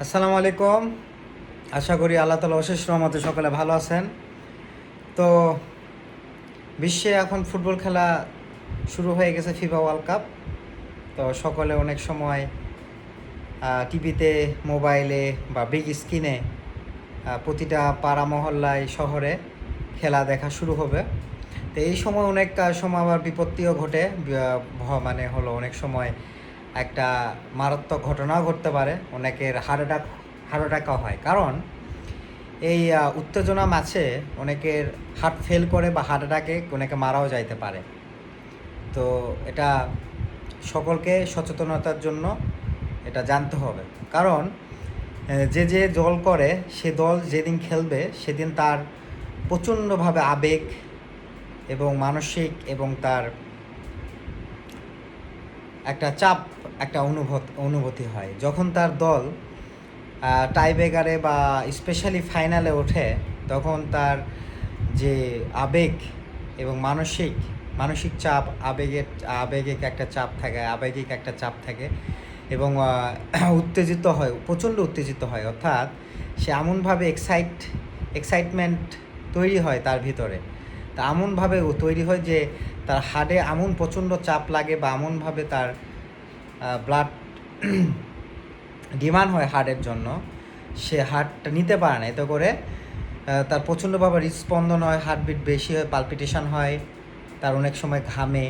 আসসালামু আলাইকুম। আশা করি আল্লাহ তাআলা অশেষ রহমতে সকলে ভালো আছেন। তো বিশ্বে এখন ফুটবল খেলা শুরু হয়ে গেছে, ফিফা ওয়ার্ল্ড কাপ। তো সকলে অনেক সময় টিভিতে, মোবাইলে বা বিগ স্ক্রিনে প্রতিটা পাড়া মহল্লায় শহরে খেলা দেখা শুরু হবে। তো এই সময় অনেক সময় আবার বিপত্তিও ঘটে, মানে হলো অনেক সময় একটা মারাত্মক ঘটনাও ঘটতে পারে, অনেকের হার্ট অ্যাটাকও হয়। কারণ এই উত্তেজনা ম্যাচে অনেকের হার্ট ফেল করে বা হার্ট অ্যাটাকে অনেকে মারাও যাইতে পারে। তো এটা সকলকে সচেতনতার জন্য এটা জানতে হবে। কারণ যে দল করে সে দল যেদিন খেলবে সেদিন তার প্রচণ্ডভাবে আবেগ এবং মানসিক এবং তার একটা চাপ, একটা অনুভূতি হয় যখন তার দল টাইব্রেকারে বা স্পেশালি ফাইনালে ওঠে। তখন তার যে আবেগ এবং মানসিক চাপ, আবেগিক একটা চাপ থাকে, এবং উত্তেজিত হয়, প্রচণ্ড উত্তেজিত হয়। অর্থাৎ সে এমনভাবে এক্সাইটমেন্ট তৈরি হয় তার ভিতরে, তা এমনভাবে তৈরি হয় যে তার হার্টে এমন প্রচণ্ড চাপ লাগে বা এমনভাবে তার ব্লাড ডিমান্ড হয় হার্টের জন্য, সে হার্টটা নিতে পারে না। এতে করে তার প্রচণ্ডভাবে হৃদস্পন্দন হয়, হার্টবিট বেশি হয়, পালপিটেশন হয়, তার অনেক সময় ঘামে।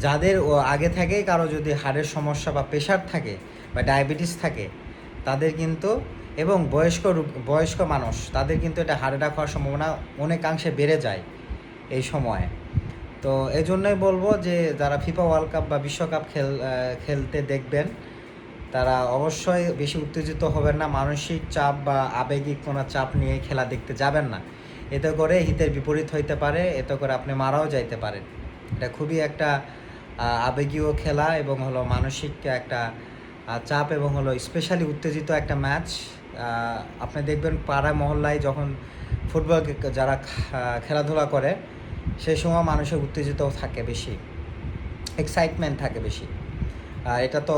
যাদের আগে থেকেই কারো যদি হার্টের সমস্যা বা প্রেশার থাকে বা ডায়াবেটিস থাকে তাদের কিন্তু, এবং বয়স্ক মানুষ, তাদের কিন্তু এটা হার্ট অ্যাটাক হওয়ার সম্ভাবনা অনেকাংশে বেড়ে যায় এই সময়ে। তো এই জন্যই বলবো যে যারা ফিফা ওয়ার্ল্ড কাপ বা বিশ্বকাপ খেলতে দেখবেন তারা অবশ্যই বেশি উত্তেজিত হবেন না, মানসিক চাপ বা আবেগিক কোনো চাপ নিয়ে খেলা দেখতে যাবেন না। এতে করে হিতের বিপরীত হইতে পারে, এতে করে আপনি মারাও যাইতে পারেন। এটা খুবই একটা আবেগীয় খেলা এবং হলো মানসিক একটা চাপ এবং হলো স্পেশালি উত্তেজিত একটা ম্যাচ। আপনি দেখবেন পাড়া মহল্লায় যখন ফুটবল যারা খেলাধুলা করে সেই সময় মানুষের উত্তেজিত থাকে বেশি, এক্সাইটমেন্ট থাকে বেশি। এটা তো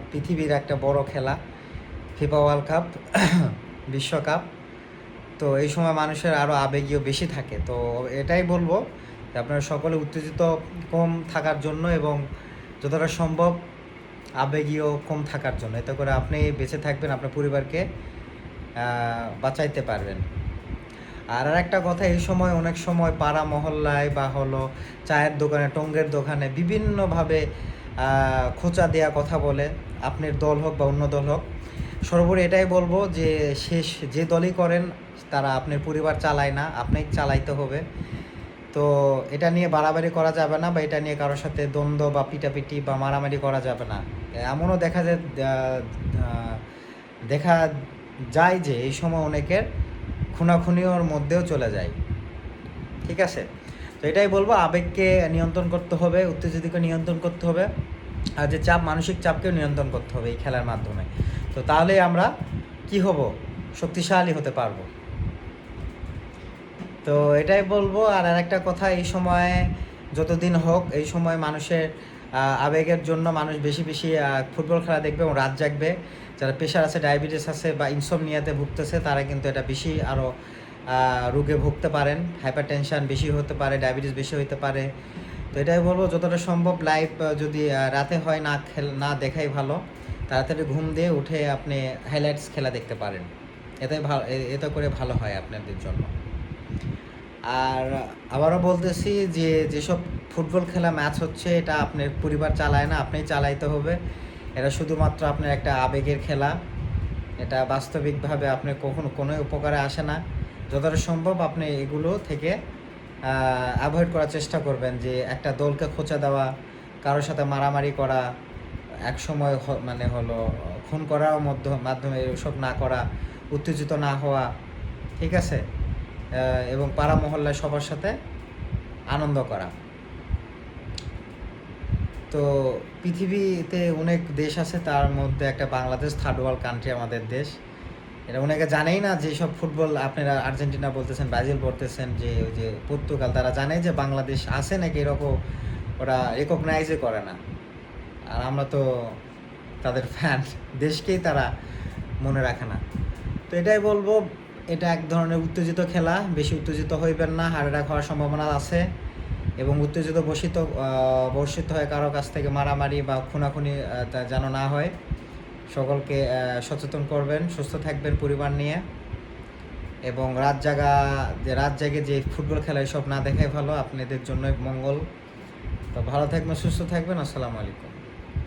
পৃথিবীর একটা বড় খেলা, ফিফা ওয়ার্ল্ড কাপ, বিশ্বকাপ। তো এই সময় মানুষের আরও আবেগীয় বেশি থাকে। তো এটাই বলবো যে আপনারা সকলে উত্তেজিত কম থাকার জন্য এবং যতটা সম্ভব আবেগীয় কম থাকার জন্য। এতে করে আপনি বেঁচে থাকবেন, আপনার পরিবারকে বাঁচাইতে পারবেন। আর একটা কথা, এই সময় অনেক সময় পাড়া মহল্লায় বা হলো চায়ের দোকানে, টঙ্গের দোকানে বিভিন্নভাবে খোঁচা দেওয়া কথা বলে, আপনার দল হোক বা অন্য দল হোক। সর্বোপরি এটাই বলবো যে যে দলই করেন তারা আপনার পরিবার চালায় না, আপনাকে চালাইতে হবে। তো এটা নিয়ে বাড়াবাড়ি করা যাবে না বা এটা নিয়ে কারোর সাথে দ্বন্দ্ব বা পিটাপিটি বা মারামারি করা যাবে না। এমনও দেখা যায় যে এই সময় অনেকের খুনাখুনির মধ্যেও চলে যায়। ঠিক আছে? তো এটাই বলবো, আবেগকে নিয়ন্ত্রণ করতে হবে, উত্তেজিতকে নিয়ন্ত্রণ করতে হবে, আর যে চাপ, মানসিক চাপকেও নিয়ন্ত্রণ করতে হবে এই খেলার মাধ্যমে। তো তাহলেই আমরা কি হব, শক্তিশালী হতে পারবো। তো এটাই বলবো। আর একটা কথা, এই সময়ে যতদিন হোক, এই সময় মানুষের আবেগের জন্য মানুষ বেশি বেশি ফুটবল খেলা দেখবে এবং রাত জাগবে। যারা প্রেশার আছে, ডায়াবেটিস আছে বা ইনসমনিয়াতে ভুগতেছে তারা কিন্তু এটা বেশি আরও রোগে ভুগতে পারেন। হাইপার টেনশন বেশি হতে পারে, ডায়াবেটিস বেশি হতে পারে। তো এটাই বলবো, যতটা সম্ভব লাইভ যদি রাতে হয় না দেখাই ভালো। তাড়াতাড়ি ঘুম দিয়ে উঠে আপনি হাইলাইটস খেলা দেখতে পারেন, এতে করে ভালো হয় আপনাদের জন্য। আর আবারও বলতেছি যে যেসব ফুটবল খেলা ম্যাচ হচ্ছে এটা আপনার পরিবার চালায় না, আপনিই চালাইতে হবে। এটা শুধুমাত্র আপনার একটা আবেগের খেলা, এটা বাস্তবিকভাবে আপনার কখনো কোনো উপকারে আসে না। যতটা সম্ভব আপনি এগুলো থেকে অ্যাভয়েড করার চেষ্টা করবেন, যে একটা দলকে খোঁচা দেওয়া, কারোর সাথে মারামারি করা, একসময় মানে হলো খুন করার মাধ্যমে এসব না করা, উত্তেজিত না হওয়া। ঠিক আছে? এবং পাড়া মহল্লায় সবার সাথে আনন্দ করা। তো পৃথিবীতে অনেক দেশ আছে, তার মধ্যে একটা বাংলাদেশ থার্ড ওয়ার্ল্ড কান্ট্রি আমাদের দেশ। এটা অনেকে জানেই না, যে সব ফুটবল আপনারা আর্জেন্টিনা বলতেছেন, ব্রাজিল বলতেছেন, যে ওই যে পর্তুগাল, তারা জানে যে বাংলাদেশ আছে নাকি, এরকম ওরা রেকগনাইজই করে না। আর আমরা তো তাদের ফ্যান, দেশকেই তারা মনে রাখে না। তো এটাই বলবো, এটা এক ধরনের উত্তেজিত খেলা, বেশি উত্তেজিত হইবেন না, হার্ট অ্যাটাক হওয়ার সম্ভাবনা আছে। এবং উত্তেজিত বর্ষিত হয়ে কারো কাছ থেকে মারামারি বা খুনাখুনি তা যেন না হয়। সকলকে সচেতন করবেন, সুস্থ থাকবেন পরিবার নিয়ে। এবং রাত জাগে যে ফুটবল খেলা এসব না দেখাই ভালো, আপনাদের জন্যই মঙ্গল। তো ভালো থাকবেন, সুস্থ থাকবেন। আসসালামু আলাইকুম।